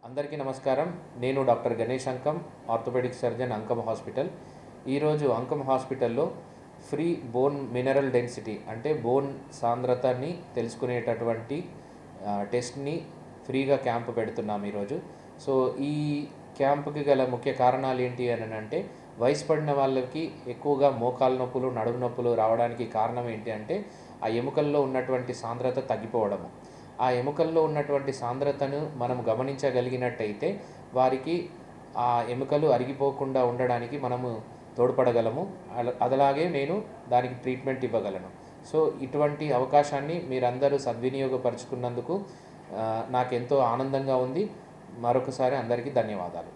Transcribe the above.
అందరికీ నమస్కారం. నేను డాక్టర్ గణేష్ అంకం, ఆర్థోపెడిక్ సర్జన్ అంకం హాస్పిటల్. ఈరోజు అంకం హాస్పిటల్లో ఫ్రీ బోన్ మినరల్ డెన్సిటీ అంటే బోన్ సాంద్రతని తెలుసుకునేటటువంటి టెస్ట్ని ఫ్రీగా క్యాంప్ పెడుతున్నాం ఈరోజు. సో ఈ క్యాంప్కి గల ముఖ్య కారణాలు ఏంటి అని అంటే, వయసు పడిన వాళ్ళకి ఎక్కువగా మోకాలు నొప్పులు, నడుము నొప్పులు రావడానికి కారణం ఏంటి అంటే, ఆ ఎముకల్లో ఉన్నటువంటి సాంద్రత తగ్గిపోవడము. ఆ ఎముకల్లో ఉన్నటువంటి సాంద్రతను మనం గమనించగలిగినట్టయితే వారికి ఆ ఎముకలు అరిగిపోకుండా ఉండడానికి మనము తోడ్పడగలము. అదలాగే నేను దానికి ట్రీట్మెంట్ ఇవ్వగలను. సో ఇటువంటి అవకాశాన్ని మీరందరూ సద్వినియోగపరుచుకున్నందుకు నాకెంతో ఆనందంగా ఉంది. మరొకసారి అందరికీ ధన్యవాదాలు.